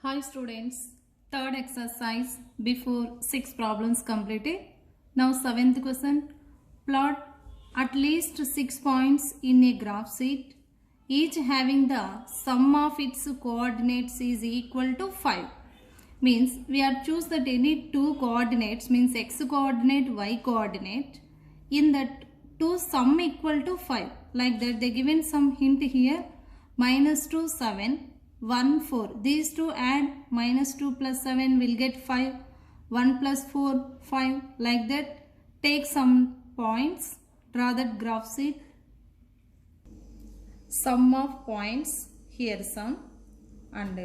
Hi students, third exercise before 6 problems completed. Now 7th question. Plot at least 6 points in a graph sheet, each having the sum of its coordinates is equal to 5. Means we have choose that any two coordinates means x coordinate, y coordinate. In that two sum equal to 5. Like that they given some hint here. -2, 7. 1, 4. These two add -2 plus 7 will get 5. 1 plus 4, 5. Like that. Take some points. Draw that graph sheet. Sum of points. Here sum. And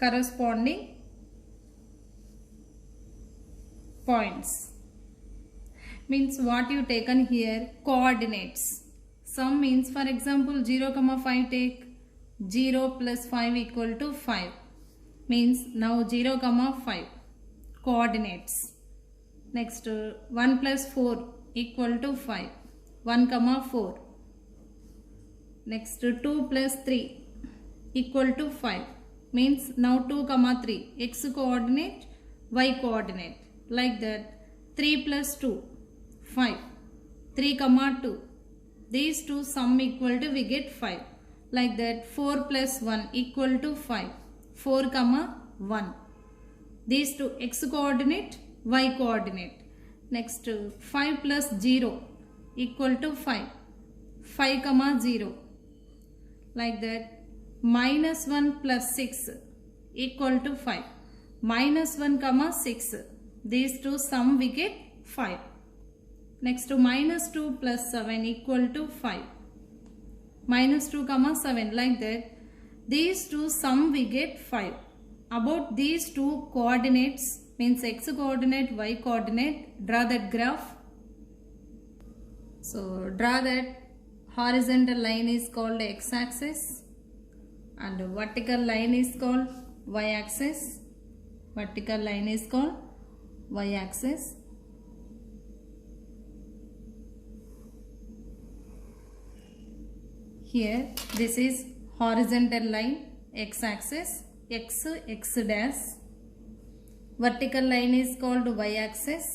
corresponding points. Means what you taken here? Coordinates. Sum means for example 0, 5 take 0 plus 5 equal to 5. Means now 0, 5 coordinates. Next 1 plus 4 equal to 5. 1, 4. Next 2 plus 3 equal to 5. Means now 2, 3 x coordinate, y coordinate. Like that 3 plus 2 5. 3, 2. These two sum equal to we get 5. Like that 4 plus 1 equal to 5. 4, 1. These two x coordinate, y coordinate. Next 5 plus 0 equal to 5. 5, 0. Like that -1 plus 6 equal to 5. -1, 6. These two sum we get 5. Next to -2 plus 7 equal to 5. -2, 7 like that. These two sum we get 5. About these two coordinates means x coordinate, y coordinate. Draw that graph. So draw that horizontal line is called x-axis and vertical line is called y-axis. Vertical line is called y-axis. Here this is horizontal line x-axis, x dash. Vertical line is called y-axis,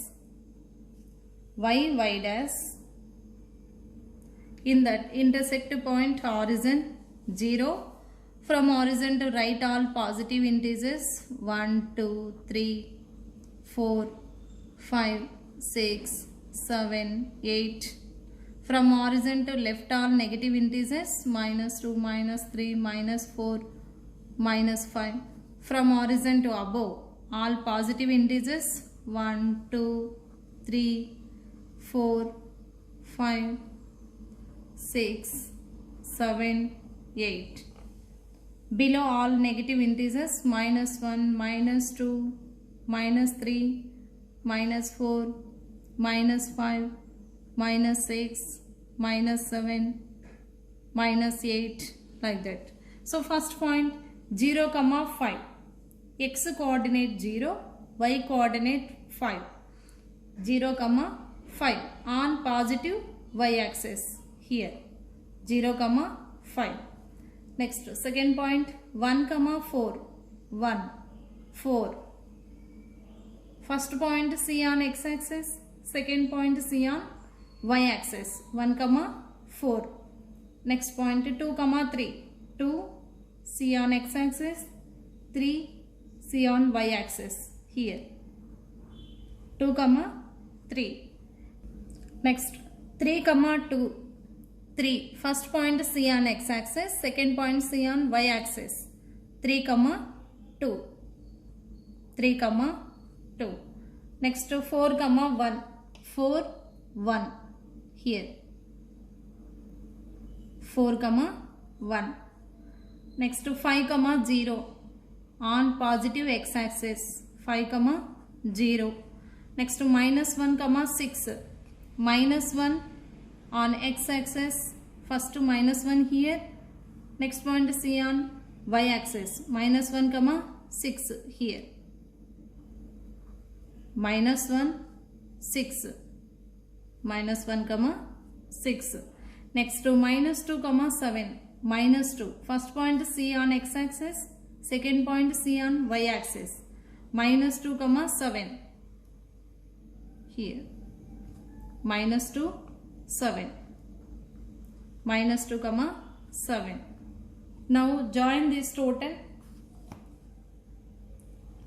y dash. In that intersect point horizon 0. From horizon to write all positive integers 1, 2, 3, 4, 5, 6, 7, 8. From horizon to left all negative integers -2, -3, -4, -5. From horizon to above all positive integers 1, 2, 3, 4, 5, 6, 7, 8. Below all negative integers -1, -2, -3, -4, -5, -6, -7, -8 like that. So first point 0, 5. X coordinate 0, y coordinate 5. 0, 5 on positive y axis here. 0, 5. Next second point 1, 4. 1, 4. First point C on x axis. Second point C on y axis 1, 4. Next point 2, 3. 2 C on x axis, 3 C on y axis here. 2, 3. Next 3, 2. 3. First point C on x axis, second point C on y axis. 3, 2. 3, 2. Next 4, 1. 4, 1. Here 4, 1. Next 5, 0 on positive x axis 5, 0. Next -1, 6. -1 on x axis. First -1 here. Next point C on y axis -1, 6 here. -1, 6. -1, 6. Next to -2, 7. minus 2. First point C on x-axis, second point C on y-axis. Minus 2 comma 7. Here. Minus 2, 7. Minus 2 comma 7. Now join this total.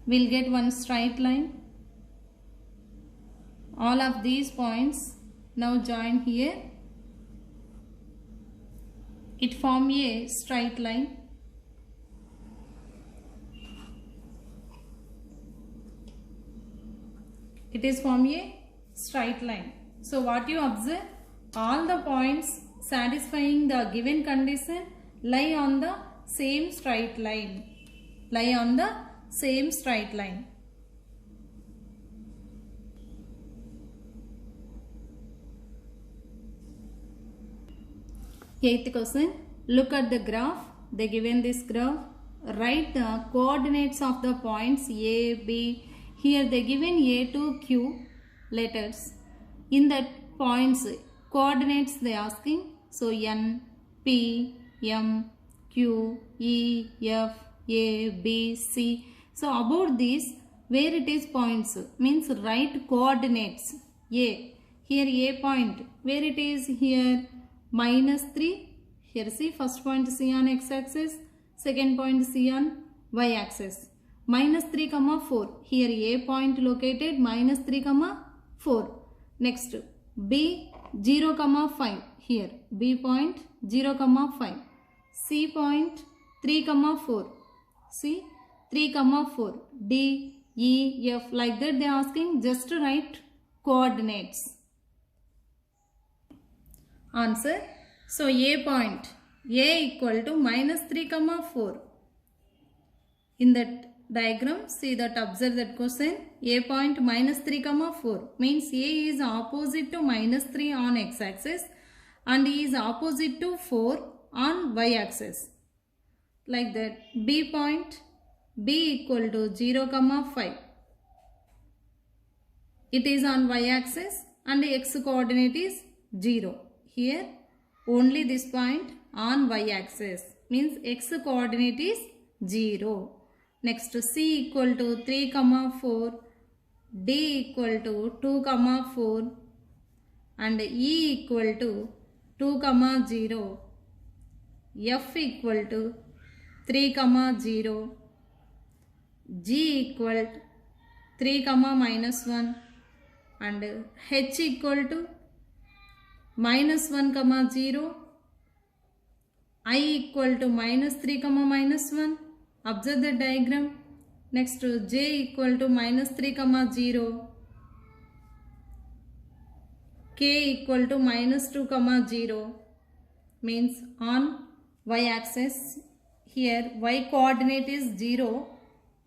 We'll get one straight line. All of these points now join here. It forms a straight line. It is form a straight line. So what you observe? All the points satisfying the given condition lie on the same straight line. Lie on the same straight line. Eighth question. Look at the graph. They given this graph. Write the coordinates of the points A, B. Here they given A to Q letters. In that points coordinates they asking. So N, P, M, Q, E, F, A, B, C. So about this, where it is points means write coordinates. A. Here A point. Where it is here? Minus 3. Here see first point C on x-axis. Second point C on y-axis. Minus 3 comma 4. Here A point located minus 3 comma 4. Next B 0 comma 5. Here B point 0 comma 5. C point 3 comma 4. C 3 comma 4. D, E, F, like that they are asking, just to write coordinates. Answer. So A point, A equal to minus 3 comma 4. In that diagram, see that, observe that question. A point minus 3 comma 4 means A is opposite to minus 3 on x-axis and E is opposite to 4 on y-axis. Like that. B point, B equal to 0 comma 5. It is on y-axis and x coordinate is 0. Here only this point on y-axis means x coordinate is 0. Next C equal to 3 comma 4, D equal to 2 comma 4 and E equal to 2 comma 0, F equal to 3 comma 0, G equal to 3 comma minus 1 and H equal to minus 1 comma 0, I equal to minus 3 comma minus 1. Observe the diagram. Next to J equal to minus 3 comma 0, K equal to minus 2 comma 0 means on y-axis. Here y coordinate is 0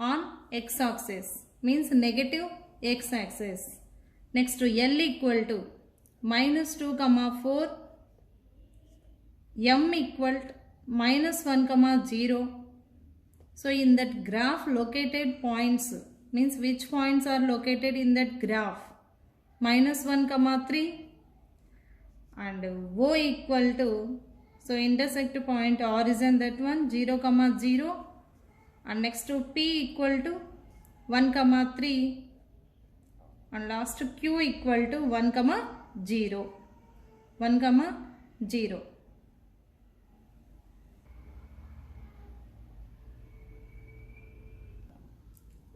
on x-axis means negative x-axis. Next to L equal to minus 2 comma 4, M equal to minus 1 comma 0. So in that graph located points means which points are located in that graph? Minus 1 comma 3 and O equal to, so intersect point origin, that one 0 comma 0 and next to P equal to 1 comma 3 and last Q equal to 1 comma 0. 1 comma 0.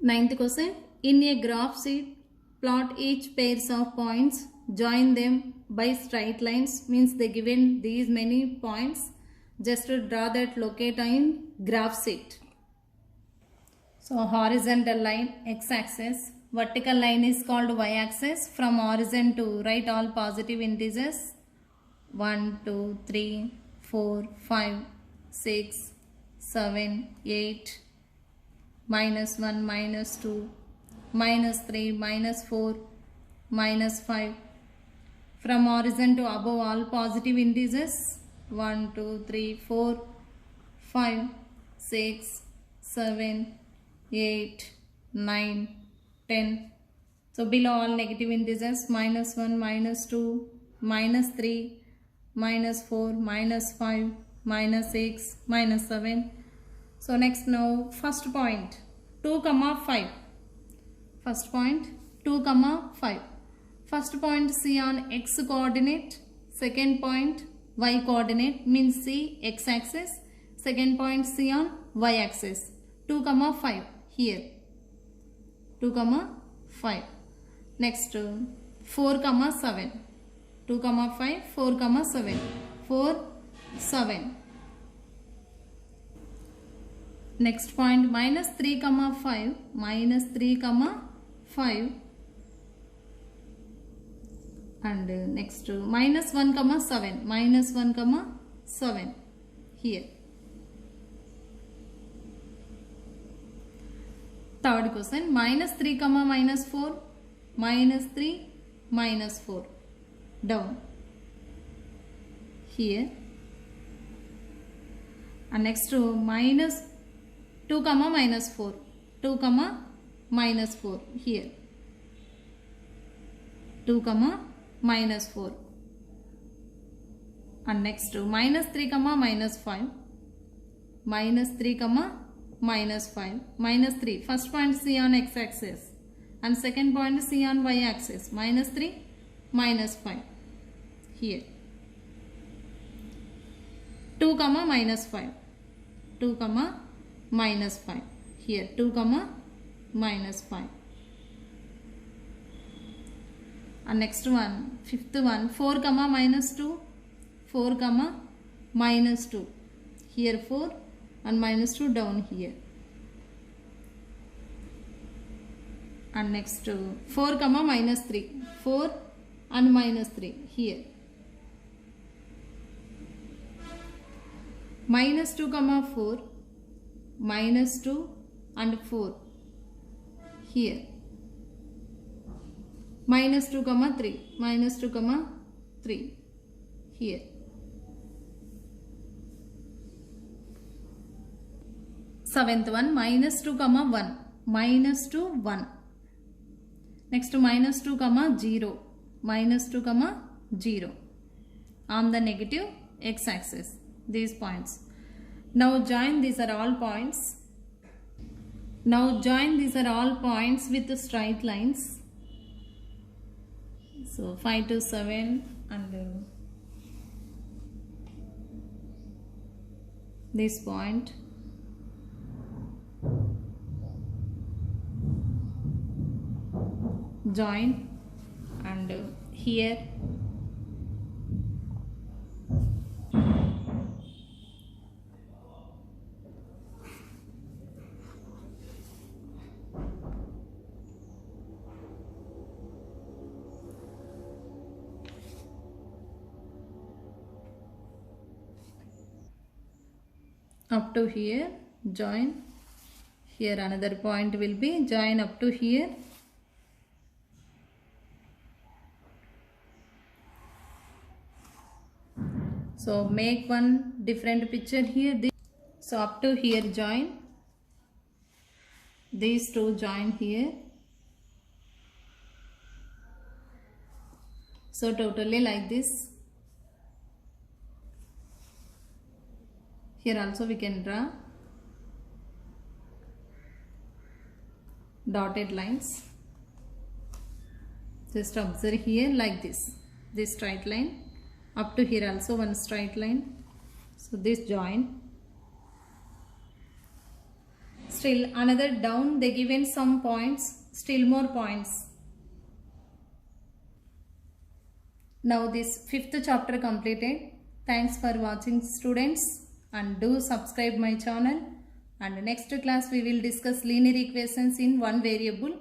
Ninth question. In a graph sheet, plot each pairs of points, join them by straight lines, means they given these many points, just to draw that locate in graph sheet. So horizontal line x-axis, vertical line is called y-axis. From origin to write all positive integers 1, 2, 3, 4, 5, 6, 7, 8, minus 1, minus 2, minus 3, minus 4, minus 5. From origin to above all positive integers 1, 2, 3, 4, 5, 6, 7, 8, 9, 10. So below all negative integers minus 1, minus 2, minus 3, minus 4, minus 5, minus 6, minus 7. So next now first point 2, 5. First point 2, 5. First point see on x coordinate. Second point y coordinate means see x axis. Second point see on y axis. 2, 5 here. 2, 5. Next 4, 7. 2, 5, 4, 7. 4, 7. Next point minus 3, 5. Minus 3, 5. And next minus 1, 7. Minus 1, 7. Here. Third question minus 3, minus 4. Minus 3, minus 4. Down. Here. And next minus 2, minus 4. 2, minus 4. Here. 2, minus 4. And next minus 3, minus 5. Minus 3, minus 5. Minus 3. First point see on x axis. And second point see on y axis. Minus 3, minus 5. Here. 2, minus 5. 2, minus 5. Here. 2, minus 5. And next one, fifth one, 4, minus 2. 4, minus 2. Here 4 and minus 2 down here. And next 4, minus 3. 4 and minus 3 here. Minus 2, 4. Minus 2 and 4 here. Minus 2, 3. Minus 2, 3 here. Seventh one minus 2, 1. Minus 2, 1. Next minus 2, 0. Minus 2, 0. On the negative x axis. These points. Now join these are all points. Now join these are all points with the straight lines. So 5 to 7 and this point. Join and here. Up to here, join. Here another point will be join up to here. So make one different picture here. So up to here join. These two join here. So totally like this. Here also we can draw dotted lines. Just observe here like this. This straight line. Up to here also one straight line. So this join. Still another down they given some points. Still more points. Now this fifth chapter completed. Thanks for watching students. And do subscribe my channel, and next class we will discuss linear equations in one variable.